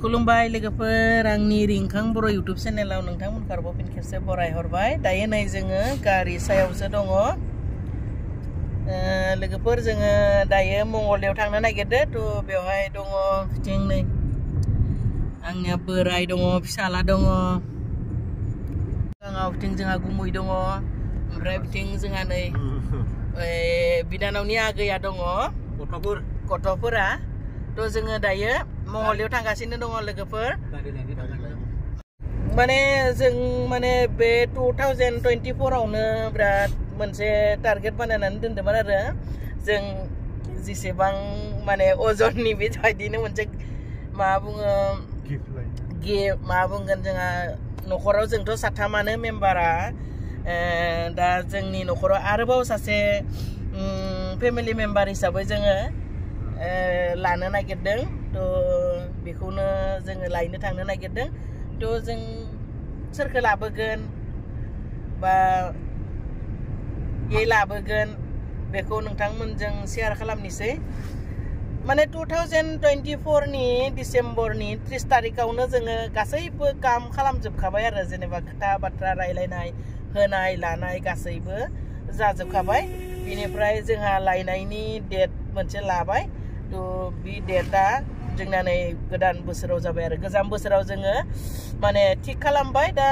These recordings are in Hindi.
खुलुमबाय लोगोफोर आंनि रिंखां बर' YouTube चेनेलाव नोंथांमोनखौ आरोबाव फिन खेबसे बरायहरबाय दायो नै जोङो गारि सायावसो दङ लोगोफोर जोङो दायो मंगलदैयाव थांनो नागिरदों थ' बेवहाय दङ बिथिं नै आंनिया बोराय दङ फिसाला दङ सिगाङाव बिथिं जोंहा गुमै दङ ओमफ्राय बिथिं जोंहा नै बिनानावनि आगैया दङ गथ'फोरा थ' जोङो दायो मंगलदैयाव थांगासिनो दङ लोगोफोर माने जों माने बे 2024 आवनो बिराद मोनसे टारगेट बानायनानै दोनदोंमोन आरो जों जेसेबां माने अजननि बेबायदिनो मोनसे मा बुङो मा बुंगोन जोंहा न'खराव जोंथ' साथामानो मेम्बारा दा जोंनि न'खराव आरोबाव सासे फेमिलि मेम्बार हिसाबै जोङो लानो नागिरदों थ' बेखौनो जोङो लायनो थांनो नागिरदों थ' जों सोरखौ लाबोगोन बा ये लाबोगोन बेखौ नोंथांमोनजों शेयार खालामनोसै माने 2024 नि डिसेम्बरनि 30 तारिखावनो जोङो गासैबो काम खालामजोबखाबाय आरो जेनेबा खोथा बाथ्रा रायलायनाय होनाय लानाय गासैबो जाजोबखाबाय बिनिफ्राय जोंहा लायनायनि डेट मोनसे लाबाय थ' बे डेटआ जोंना नै गोदान बोसोराव जाबाय आरो गोजाम बोसोराव जोङो माने थिग खालामबाय दा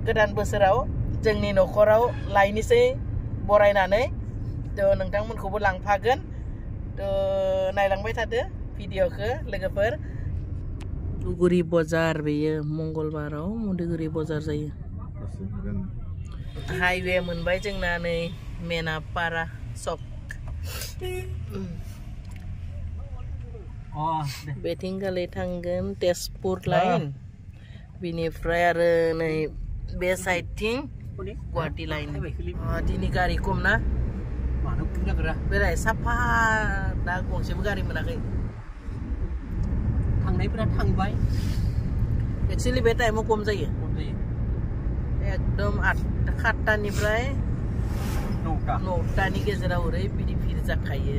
गोदान बोसोराव जोंनि न'खराव लायनोसै बरायनानै थ' नोंथांमोनखौबो लांफागोन थ' नायलांबाय थादो भिडिअखौ लोगोफोर उगुरि बाजार बेयो मंगलबाराव मुदुगुरि बाजार जायो हाइवे मोनबाय जोंना नै मेनापारा सक बेथिंगालि थांगोन तेजपुर लाइन बिनिफ्राय आरो नै बे साइडथिं गुवाहाटी लाइन दिनै गारि खम ना बेराय साफा दा गंसेबो गारि मोनाखै थांनायफोरा थांबाय एक्चुअली बे टाइमाव खम जायो एकदम 7टानिफ्राय 9टानि गेजेराव ओरैबायदि भिर जाखायो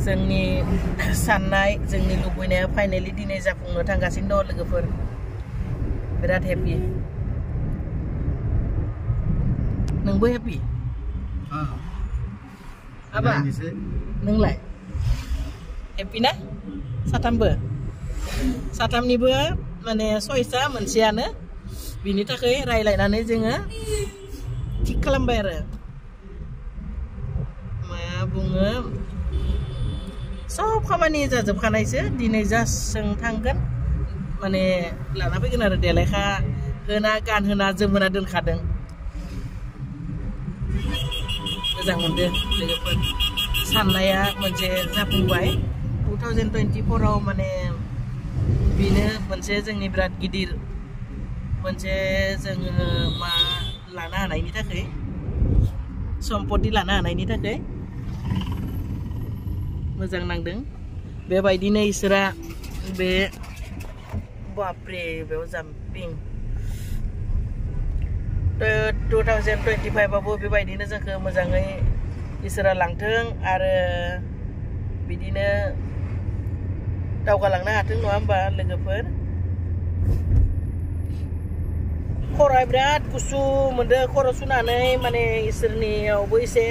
जोंनि साननाय जोंनि लुबैनाया फाइनाली दिनै जाफुंनो थांगासिनो दं लोगोफोर बिराद हेपि नोंबो हेपि आबा नोंलाय हेपि ना साथामनिबो माने चइसआ मोनसेयानो बिनि थाखाय रायलायनानै जोङो थिग खालामबाय आरो मा बुङो सब खामानि जाजोबखानायसो दिनै जास्ट जों थांगोन माने लाना फैगोन आरो देलायखा होना गानहोना जोमहोना दोनखादों मोजां मोनदों लोगोफोर साननाया मोनसे जाफुंबाय 2024 आव माने बेनो मोनसे जोंनि बिराद गिदिर मोनसे जोङो मा लानो हानायनि थाखाय सम्पति लानो हानायनि थाखाय मोजां नांदों बेबायदिनो इसोरा बे बापरे बेयाव जाम्पिं 2025 आवबो बेबायदिनो जोंखौ मोजाङै इसोरा लांथों आरो बिदिनो दावगालांनो हाथों नङा होमबा लोगोफोर खर'आ बिराद गुसु मोनदों खर' सुनानै माने इसोरनियावबो एसे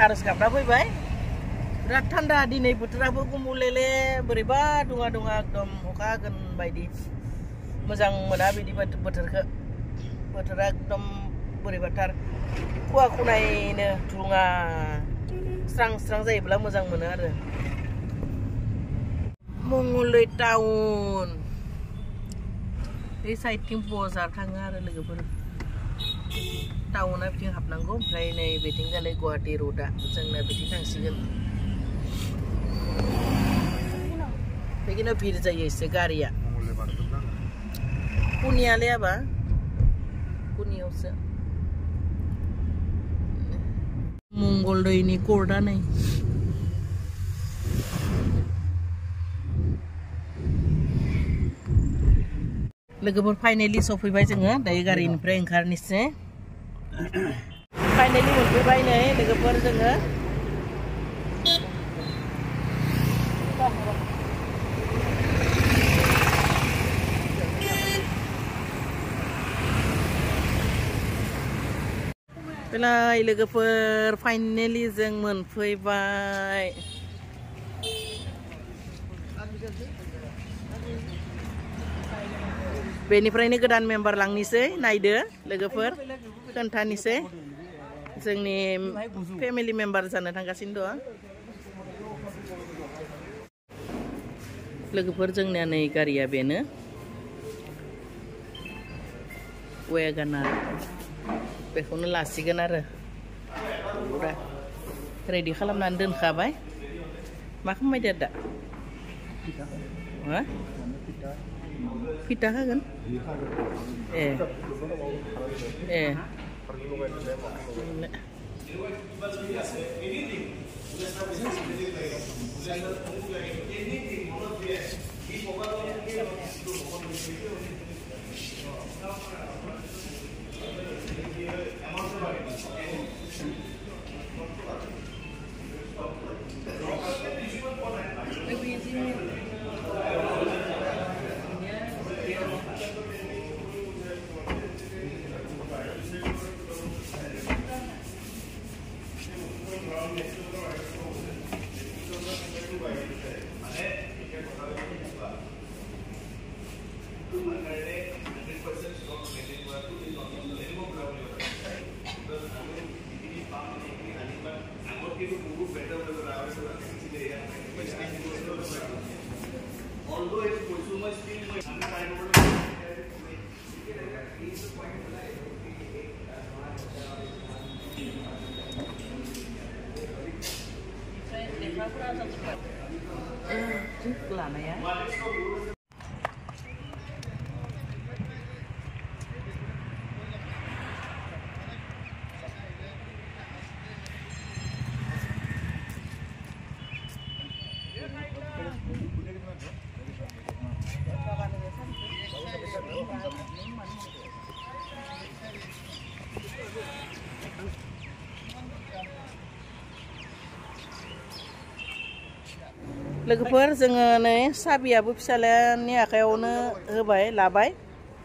आरज गाबना फैबाय बिराद थान्दा दिनै बोथोराबो गुमुलेले बोरैबा दुङा एकदम अखा हागोन बायदि मोजां मोना बिदि बोथोरा एकदम बोरैबाथार खुवा खुनायनो दुङा स्रां स्रां जायोब्ला मोजां मोनो आरो मंगलदै टाउन बे साइडथिं बाजार थाङो आरो लोगोफोर टाउना बिथिं हाबनांगौ ओमफ्राय नै बेथिंगालि गुवाहाटी र'डआ जोंना बिथिं थांसिगोन बेखिनियाव भिर जायो एसे गारिया पुनियाले आबा पुनियावसो मंगलदैनि कर्टआ नै लोगोफोर फाइनाली सफैबाय जोङो दायो गारिनिफ्राय ओंखारनोसै फाइनालि मोनफैबाय नै लोगोफोर जोङो बेलाय लोगोफोर फाइनालि जों मोनफैबाय बेनिफ्रायनो गोदान मेम्बार लांनिसै नायदो लोगोफोर खोन्थानिसै जोंनि फेमिलि मेम्बार जानो थांगासिनो दं लोगोफोर जोंनिया नै गारिया बेनो वेगानार बेखौनो लासिगोन आरो पुरा रेडि खालामनानै दोनखाबाय मा खालामबाय दा हा फिथा होगोन ए लानाया लोगोफोर जोङो नै साबियाबो फिसालानि आखायावनो होबाय लाबाय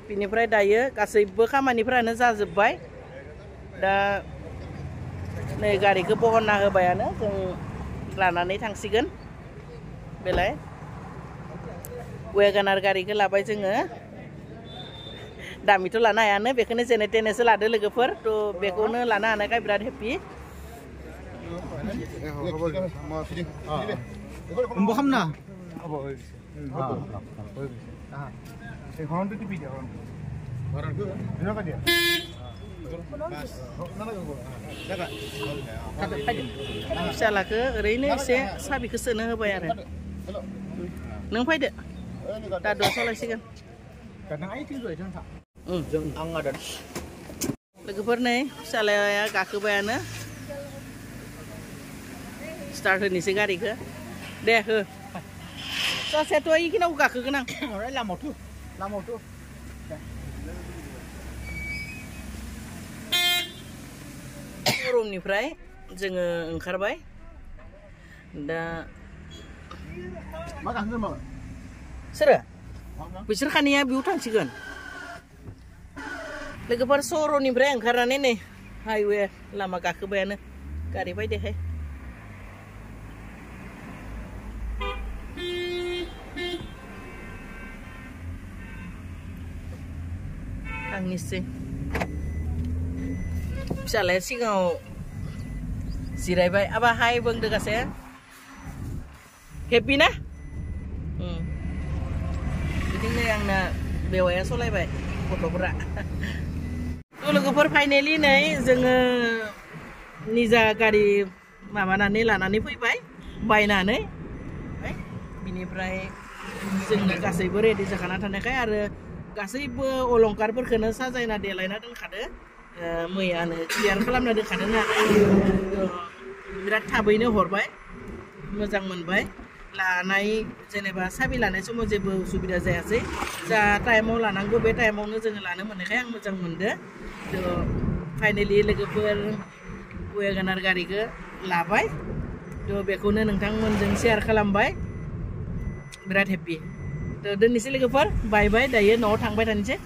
बिनिफ्राय दायो गासैबो खामानिफ्रानो जाजोबबाय दा नै गारिखौ बहनना होबायानो जों लानानै थांसिगोन बेलाय वेगानार गारिखौ लाबाय जोङो दामिथ' लानो हायानो बेखौनो जेने तेनेसो लादो लोगोफोर थ' बेखौनो लानो हानायखाय बिराद हेपि 뭐 함나? फिसालाखौ ओरैनो एसे साबिखौ सोनो होबाय आरो नों फैदो दादुआ सालायसिगोन लोगोफोर नै फिसालाया गाखोबायानो स्टार्ट होनोसै गारिखौ दे हो ससेथ' इखिनाव गाखोगोन आं लामावथ' रुमनिफ्राय जोङो ओंखारबाय दा मा गाखोगोन मा सोरो बिसोर खानैया बेयाव थांसिगोन लोगोफोर सर'निफ्राय ओंखारनानै नै हाइवे लामा गाखोबायानो गारि बायदेहाय थांनोसै फिसालाया सिगाङाव जिरायबाय आबा हाय बुंदो गासै हेपि ना बिदिनो आंना बेवाया सलायबाय गथ'फोरा लोगोफोर फाइनेलि नै जोङो निजा गारि माबानानै लानानै फैबाय बायनानै बिनिफ्राय जोंनो गासैबो रेडि जाखाना थानायखाय आरो गासैबो अलंकारफोरखौनो साजायना देलायना दोनखादो मैयानो क्लियार खालामना दोनखादों बिराद थाबैनो हरबाय मोजां मोनबाय लानाय जेनेबा साबि लानाय समाव जेबो उसुबिदा जायासै जा टाइमाव लानांगौ बे टाइमावनो जोङो लानो मोननायखाय आं मोजां मोनदो फाइनालि लोगोफोर वेगनार गारिखौ लाबाय थ' बेखौनो नोंथांमोनजों शेयार खालामबाय बिराद हेपि थ' दोननोसै लोगोफोर बाय बाय दायो न'आव थांबाय थानोसै